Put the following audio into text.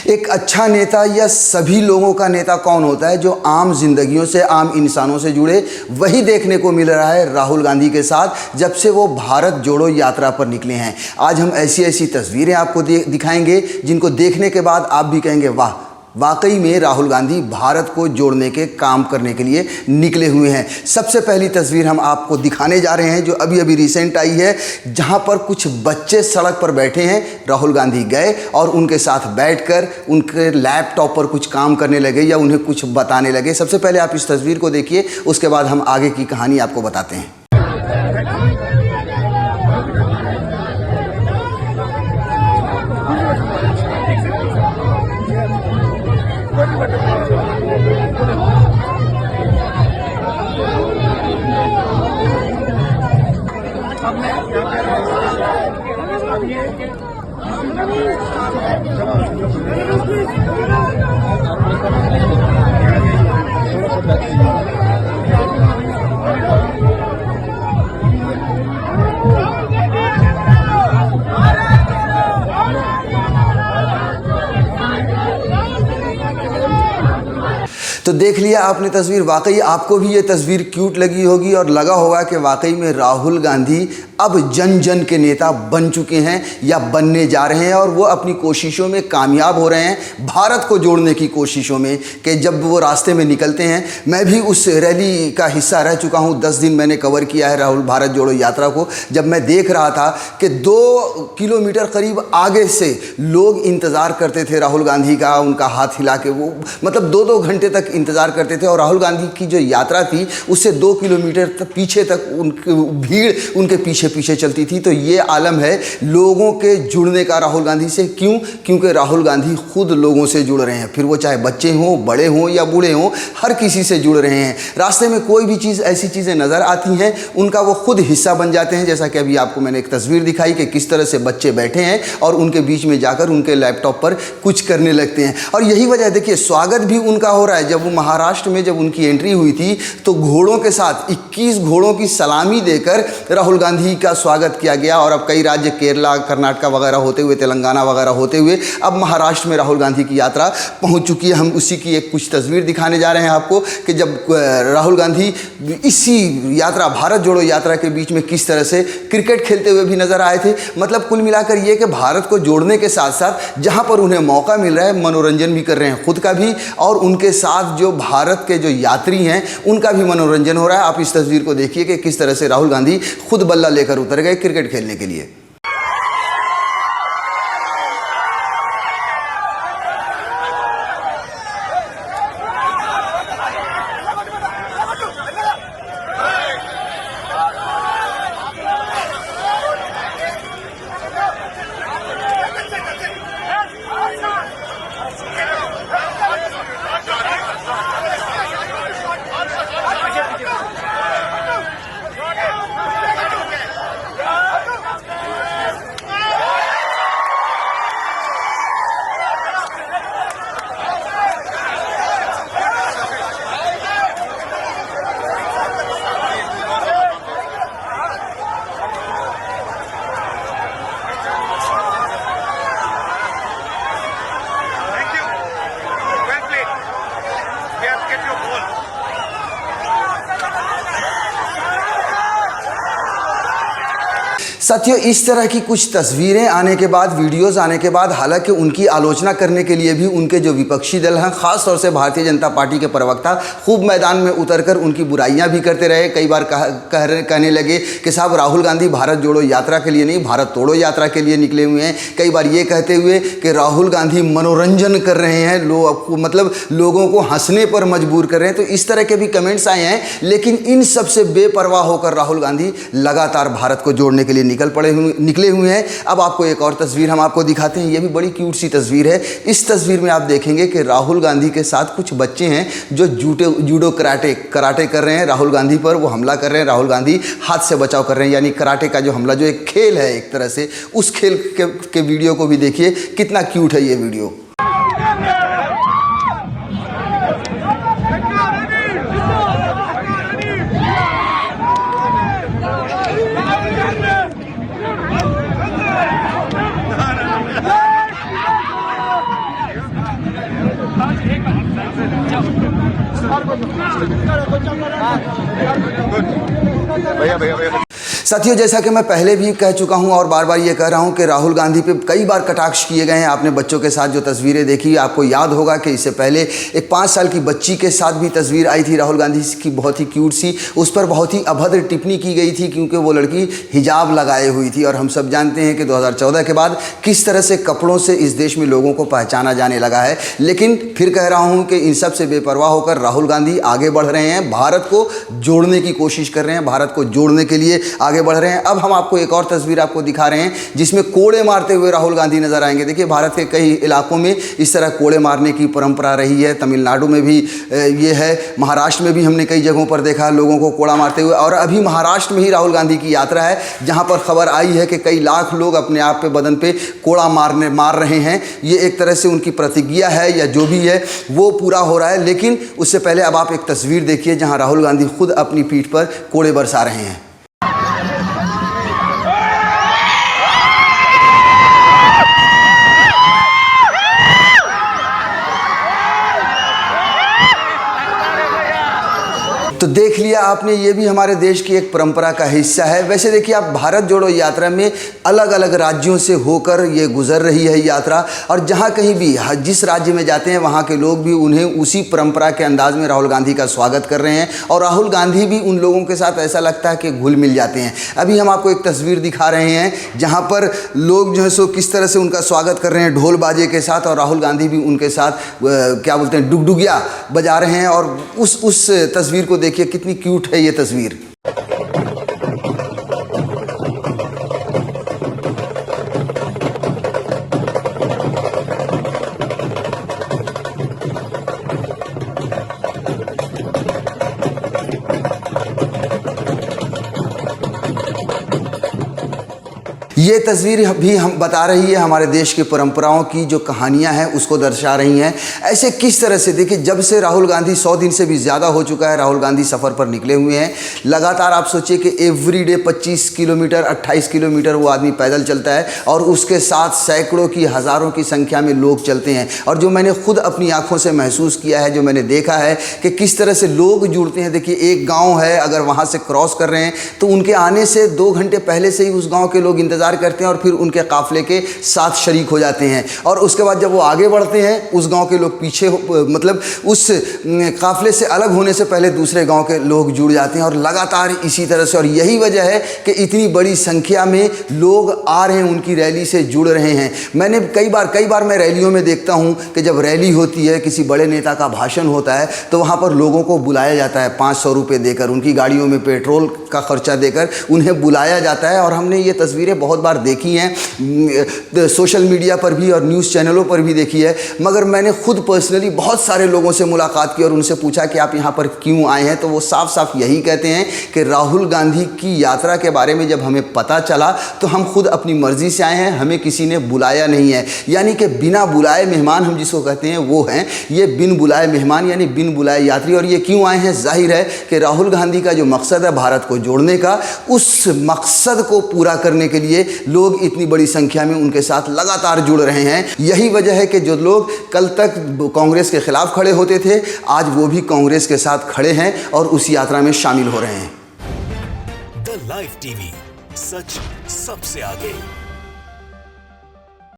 एक अच्छा नेता या सभी लोगों का नेता कौन होता है? जो आम जिंदगियों से, आम इंसानों से जुड़े। वही देखने को मिल रहा है राहुल गांधी के साथ जब से वो भारत जोड़ो यात्रा पर निकले हैं। आज हम ऐसी ऐसी तस्वीरें आपको दिखाएंगे जिनको देखने के बाद आप भी कहेंगे वाह, वाकई में राहुल गांधी भारत को जोड़ने के काम करने के लिए निकले हुए हैं। सबसे पहली तस्वीर हम आपको दिखाने जा रहे हैं जो अभी अभी रिसेंट आई है, जहां पर कुछ बच्चे सड़क पर बैठे हैं। राहुल गांधी गए और उनके साथ बैठकर उनके लैपटॉप पर कुछ काम करने लगे या उन्हें कुछ बताने लगे। सबसे पहले आप इस तस्वीर को देखिए, उसके बाद हम आगे की कहानी आपको बताते हैं। तो देख लिया आपने तस्वीर। वाकई आपको भी ये तस्वीर क्यूट लगी होगी और लगा होगा कि वाकई में राहुल गांधी अब जन जन के नेता बन चुके हैं या बनने जा रहे हैं और वो अपनी कोशिशों में कामयाब हो रहे हैं, भारत को जोड़ने की कोशिशों में। कि जब वो रास्ते में निकलते हैं, मैं भी उस रैली का हिस्सा रह चुका हूँ। 10 दिन मैंने कवर किया है राहुल भारत जोड़ो यात्रा को। जब मैं देख रहा था कि 2 किलोमीटर करीब आगे से लोग इंतज़ार करते थे राहुल गांधी का, उनका हाथ हिला के, वो मतलब 2-2 घंटे तक इंतज़ार करते थे। और राहुल गांधी की जो यात्रा थी उससे 2 किलोमीटर तक पीछे तक उनकी भीड़ उनके पीछे पीछे चलती थी। तो ये आलम है लोगों के जुड़ने का राहुल गांधी से। क्यों? क्योंकि राहुल गांधी खुद लोगों से जुड़ रहे हैं, फिर वो चाहे बच्चे हों, बड़े हों या बूढ़े हों, हर किसी से जुड़ रहे हैं। रास्ते में कोई भी चीज़, ऐसी चीज़ें नज़र आती हैं उनका वो खुद हिस्सा बन जाते हैं। जैसा कि अभी आपको मैंने एक तस्वीर दिखाई कि किस तरह से बच्चे बैठे हैं और उनके बीच में जाकर उनके लैपटॉप पर कुछ करने लगते हैं। और यही वजह, देखिए, स्वागत भी उनका हो रहा है। जब वो महाराष्ट्र में जब उनकी एंट्री हुई थी तो घोड़ों के साथ 21 घोड़ों की सलामी देकर राहुल गांधी का स्वागत किया गया। और अब कई राज्य, केरला, कर्नाटक वगैरह होते हुए, तेलंगाना वगैरह होते हुए अब महाराष्ट्र में राहुल गांधी की यात्रा पहुंच चुकी है। हम उसी की एक कुछ तस्वीर दिखाने जा रहे हैं आपको कि जब राहुल गांधी इसी यात्रा, भारत जोड़ो यात्रा के बीच में किस तरह से क्रिकेट खेलते हुए भी नजर आए थे। मतलब कुल मिलाकर ये कि भारत को जोड़ने के साथ साथ जहां पर उन्हें मौका मिल रहा है, मनोरंजन भी कर रहे हैं खुद का भी, और उनके साथ जो भारत के जो यात्री हैं उनका भी मनोरंजन हो रहा है। आप इस तस्वीर को देखिए कि किस तरह से राहुल गांधी खुद बल्ला लेकर उतर गए क्रिकेट खेलने के लिए। साथियों, इस तरह की कुछ तस्वीरें आने के बाद, वीडियोस आने के बाद, हालांकि उनकी आलोचना करने के लिए भी उनके जो विपक्षी दल हैं, खास तौर से भारतीय जनता पार्टी के प्रवक्ता, खूब मैदान में उतरकर उनकी बुराइयां भी करते रहे। कई बार कहने लगे कि साहब राहुल गांधी भारत जोड़ो यात्रा के लिए नहीं, भारत तोड़ो यात्रा के लिए निकले हुए हैं। कई बार ये कहते हुए कि राहुल गांधी मनोरंजन कर रहे हैं, मतलब लोगों को हंसने पर मजबूर कर रहे हैं। तो इस तरह के भी कमेंट्स आए हैं। लेकिन इन सबसे बेपरवाह होकर राहुल गांधी लगातार भारत को जोड़ने के लिए निकले हुए हैं। अब आपको एक और तस्वीर हम आपको दिखाते हैं। ये भी बड़ी क्यूट सी तस्वीर है। इस तस्वीर में आप देखेंगे कि राहुल गांधी के साथ कुछ बच्चे हैं जो जूडो कराटे कर रहे हैं। राहुल गांधी पर वो हमला कर रहे हैं। राहुल गांधी हाथ से बचाव कर रहे हैं, यानी कराटे का जो हमला, जो एक खेल है एक तरह से, उस खेल के वीडियो को भी देखिए, कितना क्यूट है ये वीडियो। भैया साथियों, जैसा कि मैं पहले भी कह चुका हूं और बार बार ये कह रहा हूं कि राहुल गांधी पे कई बार कटाक्ष किए गए हैं। आपने बच्चों के साथ जो तस्वीरें देखी, आपको याद होगा कि इससे पहले एक 5 साल की बच्ची के साथ भी तस्वीर आई थी राहुल गांधी की, बहुत ही क्यूट सी। उस पर बहुत ही अभद्र टिप्पणी की गई थी क्योंकि वो लड़की हिजाब लगाए हुई थी। और हम सब जानते हैं कि 2014 के बाद किस तरह से कपड़ों से इस देश में लोगों को पहचाना जाने लगा है। लेकिन फिर कह रहा हूँ कि इन सब से बेपरवाह होकर राहुल गांधी आगे बढ़ रहे हैं, भारत को जोड़ने की कोशिश कर रहे हैं, भारत को जोड़ने के लिए आगे बढ़ रहे हैं। अब हम आपको एक और तस्वीर आपको दिखा रहे हैं जिसमें कोड़े मारते हुए राहुल गांधी नजर आएंगे। देखिए, भारत के कई इलाकों में इस तरह कोड़े मारने की परंपरा रही है। तमिलनाडु में भी ये है, महाराष्ट्र में भी हमने कई जगहों पर देखा लोगों को कोड़ा मारते हुए। और अभी महाराष्ट्र में ही राहुल गांधी की यात्रा है जहां पर खबर आई है कि कई लाख लोग अपने आप पे, बदन पे कोड़ा मार रहे हैं। ये एक तरह से उनकी प्रतिज्ञा है या जो भी है वो पूरा हो रहा है। लेकिन उससे पहले अब आप एक तस्वीर देखिए जहां राहुल गांधी खुद अपनी पीठ पर कोड़े बरसा रहे हैं। तो देख लिया आपने, ये भी हमारे देश की एक परंपरा का हिस्सा है। वैसे देखिए, आप भारत जोड़ो यात्रा में अलग अलग राज्यों से होकर ये गुजर रही है यात्रा। और जहाँ कहीं भी जिस राज्य में जाते हैं वहाँ के लोग भी उन्हें उसी परंपरा के अंदाज में राहुल गांधी का स्वागत कर रहे हैं। और राहुल गांधी भी उन लोगों के साथ ऐसा लगता है कि घुल मिल जाते हैं। अभी हम आपको एक तस्वीर दिखा रहे हैं जहाँ पर लोग जो है सो किस तरह से उनका स्वागत कर रहे हैं ढोल बाजे के साथ। और राहुल गांधी भी उनके साथ क्या बोलते हैं, डुगडुगिया बजा रहे हैं। और उस तस्वीर को देखिए, कितनी क्यूट है ये तस्वीर। ये तस्वीर भी हम बता रही है हमारे देश की परंपराओं की जो कहानियां हैं उसको दर्शा रही हैं। ऐसे किस तरह से देखिए, जब से राहुल गांधी 100 दिन से भी ज़्यादा हो चुका है राहुल गांधी सफ़र पर निकले हुए हैं। लगातार आप सोचिए कि एवरीडे 25 किलोमीटर 28 किलोमीटर वो आदमी पैदल चलता है और उसके साथ सैकड़ों की, हज़ारों की संख्या में लोग चलते हैं। और जो मैंने खुद अपनी आँखों से महसूस किया है, जो मैंने देखा है कि किस तरह से लोग जुड़ते हैं। देखिए, एक गाँव है, अगर वहाँ से क्रॉस कर रहे हैं तो उनके आने से 2 घंटे पहले से ही उस गाँव के लोग इंतज़ार करते हैं और फिर उनके काफले के साथ शरीक हो जाते हैं। और उसके बाद जब वो आगे बढ़ते हैं, उस गांव के लोग पीछे मतलब उस काफले से अलग होने से पहले दूसरे गांव के लोग जुड़ जाते हैं। और लगातार इसी तरह से, और यही वजह है कि इतनी बड़ी संख्या में लोग आ रहे हैं, उनकी रैली से जुड़ रहे हैं। मैंने कई बार मैं रैलियों में देखता हूं कि जब रैली होती है, किसी बड़े नेता का भाषण होता है, तो वहां पर लोगों को बुलाया जाता है 500 रुपये देकर, उनकी गाड़ियों में पेट्रोल का खर्चा देकर उन्हें बुलाया जाता है। और हमने ये तस्वीरें बहुत बार देखी हैं, सोशल मीडिया पर भी और न्यूज़ चैनलों पर भी देखी है। मगर मैंने खुद पर्सनली बहुत सारे लोगों से मुलाकात की और उनसे पूछा कि आप यहाँ पर क्यों आए हैं, तो वो साफ साफ यही कहते हैं कि राहुल गांधी की यात्रा के बारे में जब हमें पता चला तो हम खुद अपनी मर्जी से आए हैं, हमें किसी ने बुलाया नहीं है। यानी कि बिना बुलाए मेहमान हम जिसको कहते हैं वो हैं ये बिन बुलाए मेहमान, यानी बिन बुलाए यात्री। और ये क्यों आए हैं? जाहिर है कि राहुल गांधी का जो मकसद है भारत को जोड़ने का, उस मकसद को पूरा करने के लिए लोग इतनी बड़ी संख्या में उनके साथ लगातार जुड़ रहे हैं। यही वजह है कि जो लोग कल तक कांग्रेस के खिलाफ खड़े होते थे, आज वो भी कांग्रेस के साथ खड़े हैं और उस यात्रा में शामिल हो रहे हैं। द लाइव टीवी, सच सबसे आगे।